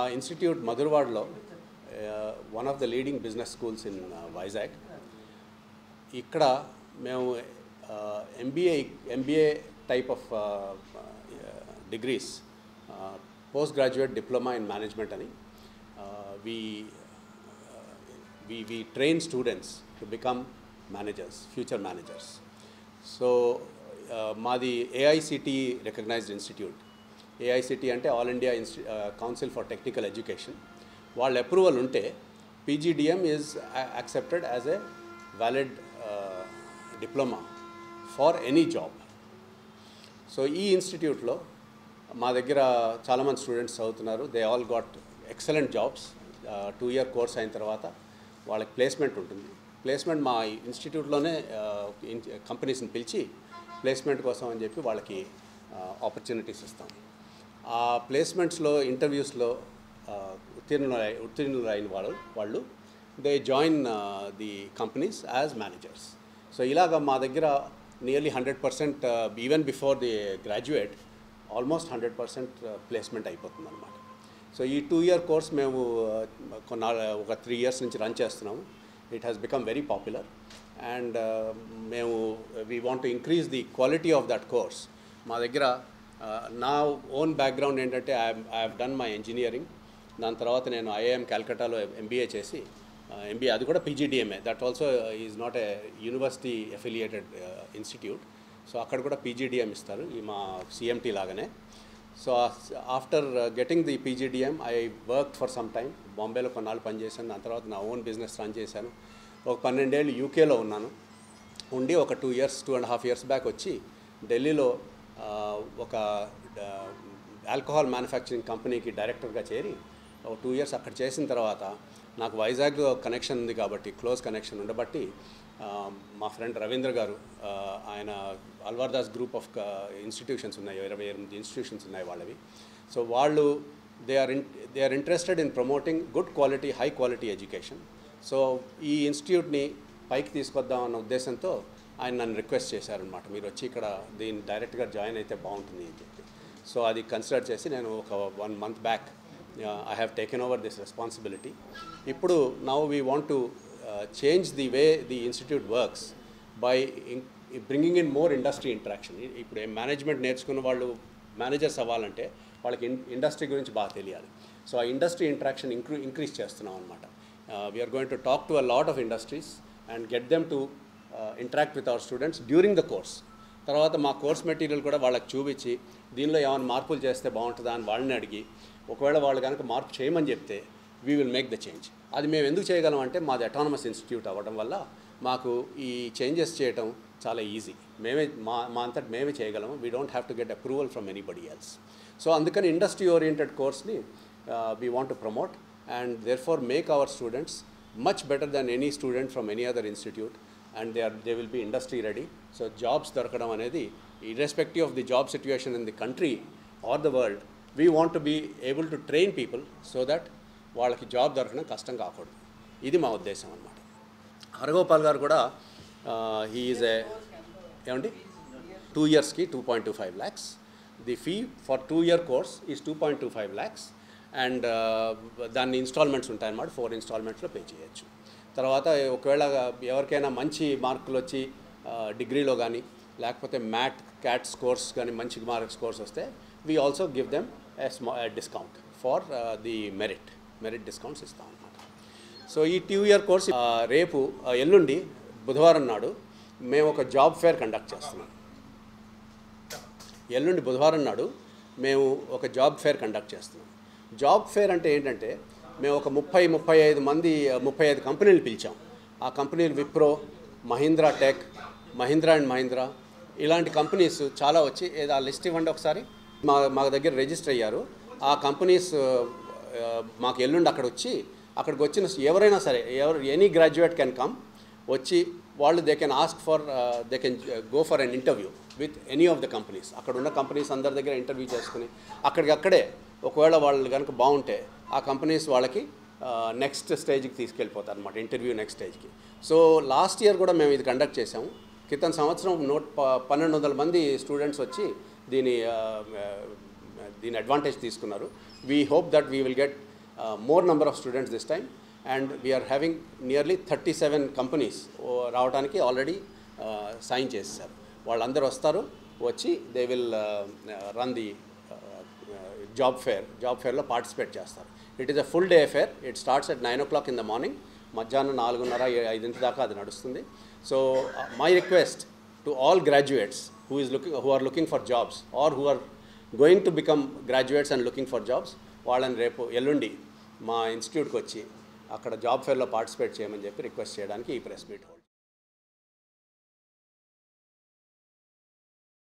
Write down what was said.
Institute Madhurwadlo, one of the leading business schools in Vizag. Ikkada మేము MBA type of degrees, postgraduate diploma in management ani we train students to become managers, future managers. So మాది AICTE recognized institute. AICTE అంటే all India council for technical education. వాళ్ళ approval ఉంటే PGDM is accepted as a valid diploma for any job. So ఈ ఇన్స్టిట్యూట్లో మా దగ్గర చాలామంది students చదువుతున్నారు. They all got excellent jobs. 2 year course అయిన తర్వాత వాళ్ళకి ప్లేస్మెంట్ ఉంటుంది. ప్లేస్మెంట్ మా ఇన్స్టిట్యూట్లోనే కంపెనీస్ని పిలిచి ప్లేస్మెంట్ కోసం అని చెప్పి వాళ్ళకి ఆపర్చునిటీస్ ఇస్తాం. ఆ ప్లేస్మెంట్స్లో ఇంటర్వ్యూస్లో ఉత్తీర్ణులైన వాళ్ళు they join the companies as managers. So ఇలాగ మా దగ్గర nearly 100% even before the graduate almost 100% placement అయిపోతుంది అనమాట. సో ఈ 2 year కోర్స్ మేము ఒక 3 years నుంచి రన్ చేస్తున్నాము. It has become very popular and మేము we want to increase the quality of that course. మా దగ్గర నా ఓన్ బ్యాక్గ్రౌండ్ ఏంటంటే I have done my engineering. దాని తర్వాత నేను IIM క్యాల్కటాలో MBA చేసి MBA అది కూడా PGDMA. That also is not a university affiliated institute. So అక్కడ కూడా PGDM ఇస్తారు, ఈ మా CMT లాగానే. So after getting the PGDM I work for some time. బాంబేలో కొన్నాళ్ళు పనిచేశాను. దాని తర్వాత నా ఓన్ బిజినెస్ రన్ చేశాను. ఒక 12 ఏళ్ళు UKలో ఉన్నాను. ఉండి ఒక 2.5 years బ్యాక్ వచ్చి ఢిల్లీలో ఒక ఆల్కహాల్ మ్యానుఫ్యాక్చరింగ్ కంపెనీకి డైరెక్టర్గా చేరి ఒక 2 years అక్కడ చేసిన తర్వాత నాకు వైజాగ్ కనెక్షన్ ఉంది కాబట్టి, క్లోజ్ కనెక్షన్ ఉండబట్టి మా ఫ్రెండ్ రవీంద్ర గారు, ఆయన అల్వార్దాస్ గ్రూప్ ఆఫ్ ఇన్స్టిట్యూషన్స్ ఉన్నాయి, 28 ఇన్స్టిట్యూషన్స్ ఉన్నాయి వాళ్ళవి. సో వాళ్ళు they are interested in promoting good quality, high quality education. So ఈ ఇన్స్టిట్యూట్ని పైకి తీసుకొద్దామన్న ఉద్దేశంతో ఆయన నన్ను రిక్వెస్ట్ చేశారనమాట, మీరు వచ్చి ఇక్కడ దీన్ని డైరెక్ట్గా జాయిన్ అయితే బాగుంటుంది అని చెప్పి. సో అది కన్సిడర్ చేసి నేను ఒక 1 month back I have taken over this responsibility. ఇప్పుడు now we want to change the way the institute works by bringing in more industry interaction. ఇప్పుడు మేనేజ్మెంట్ నేర్చుకున్న వాళ్ళు మేనేజర్స్ అవ్వాలంటే వాళ్ళకి ఇండస్ట్రీ గురించి బాగా తెలియాలి. సో ఆ ఇండస్ట్రీ ఇంటరాక్షన్ ఇంక్రీజ్ చేస్తున్నాం అనమాట. We are going to talk to a lot of industries and get them to interact with our students during the course. తర్వాత మా కోర్స్ మెటీరియల్ కూడా వాళ్ళకి చూపించి దీనిలో ఏమైనా మార్పులు చేస్తే బాగుంటుందా అని వాళ్ళని అడిగి, ఒకవేళ వాళ్ళు కనుక మార్పు చేయమని చెప్తే we will make the change. అది మేము ఎందుకు చేయగలం అంటే మాది అటానమస్ ఇన్స్టిట్యూట్ అవ్వడం వల్ల మాకు ఈ చేంజెస్ చేయటం చాలా ఈజీ. మా అంతటి మేమే చేయగలము. We don't have to get approval from anybody else. So అందుకని ఇండస్ట్రీ ఓరియంటెడ్ కోర్స్ని we want to promote and therefore make our students much better than any student from any other institute, and they will be industry ready. So jobs దొరకడం అనేది irrespective of the job situation in the country or the world, we want to be able to train people so that వాళ్ళకి job దొరకడం కష్టం కాకూడదు. ఇది మా ఉద్దేశం అన్నమాట. హరగోపాల్ గారు కూడా హీ ఈజ్ ఏమండి 2 yearsకి 2.25 lakhs. The fee for 2 year course is 2.25 lakhs and దాన్ని ఇన్స్టాల్మెంట్స్ ఉంటాయన్నమాట. 4 installmentsలో పే చేయొచ్చు. తర్వాత ఒకవేళ ఎవరికైనా మంచి మార్కులు వచ్చి డిగ్రీలో కానీ లేకపోతే క్యాట్ స్కోర్స్ కానీ మంచి మార్క్స్ స్కోర్స్ వస్తే we also give them a discount for the merit discounts ఇస్తాం అన్నమాట. సో ఈ 2 year కోర్స్ రేపు ఎల్లుండి బుధవారం నాడు మేము ఒక జాబ్ ఫేర్ కండక్ట్ చేస్తున్నాం. ఎల్లుండి బుధవారం నాడు మేము ఒక జాబ్ ఫేర్ కండక్ట్ చేస్తున్నాం. జాబ్ ఫేర్ అంటే ఏంటంటే మేము ఒక 35 కంపెనీలు పిలిచాం. ఆ కంపెనీలు విప్రో, మహీంద్రా టెక్, మహీంద్రా అండ్ మహీంద్రా, ఇలాంటి కంపెనీస్ చాలా వచ్చి ఆ లిస్ట్ ఇవ్వండి ఒకసారి. మా దగ్గర రిజిస్టర్ అయ్యారు. ఆ కంపెనీస్ మాకు ఎల్లుండి అక్కడికి వచ్చిన ఎవరైనా సరే, ఎనీ గ్రాడ్యుయేట్ కెన్ కమ్, వచ్చి వాళ్ళు they can ask for they can go for an interview with any of the companies. అక్కడ ఉన్న కంపెనీస్ అందరి దగ్గర ఇంటర్వ్యూ చేసుకుని అక్కడికక్కడే ఒకవేళ వాళ్ళు కనుక బాగుంటే ఆ కంపెనీస్ వాళ్ళకి నెక్స్ట్ స్టేజ్కి తీసుకెళ్ళిపోతారు అనమాట, ఇంటర్వ్యూ నెక్స్ట్ స్టేజ్కి. సో లాస్ట్ ఇయర్ కూడా మేము ఇది కండక్ట్ చేసాము. క్రితం సంవత్సరం 1200 మంది స్టూడెంట్స్ వచ్చి దీని దీని అడ్వాంటేజ్ తీసుకున్నారు. We hope that we will get more number of students this time, and we are having nearly 37 companies రావడానికి ఆల్రెడీ సైన్ చేశారు. వాళ్ళందరూ వస్తారు, వచ్చి they will run the job ఫేర్లో పార్టిసిపేట్ చేస్తారు. It is a full day affair. It starts at 9 o'clock in the morning, మధ్యాహ్నం 4:30-5 దాకా అది నడుస్తుంది. So my request to all graduates who are looking for jobs or who are going to become graduates and looking for jobs, వాళ్ళని రేపు ఎల్లుండి మా ఇన్స్టిట్యూట్కి వచ్చి అక్కడ జాబ్ ఫేర్లో పార్టిసిపేట్ చేయమని చెప్పి రిక్వెస్ట్ చేయడానికి ఈ ప్రెస్ మీట్.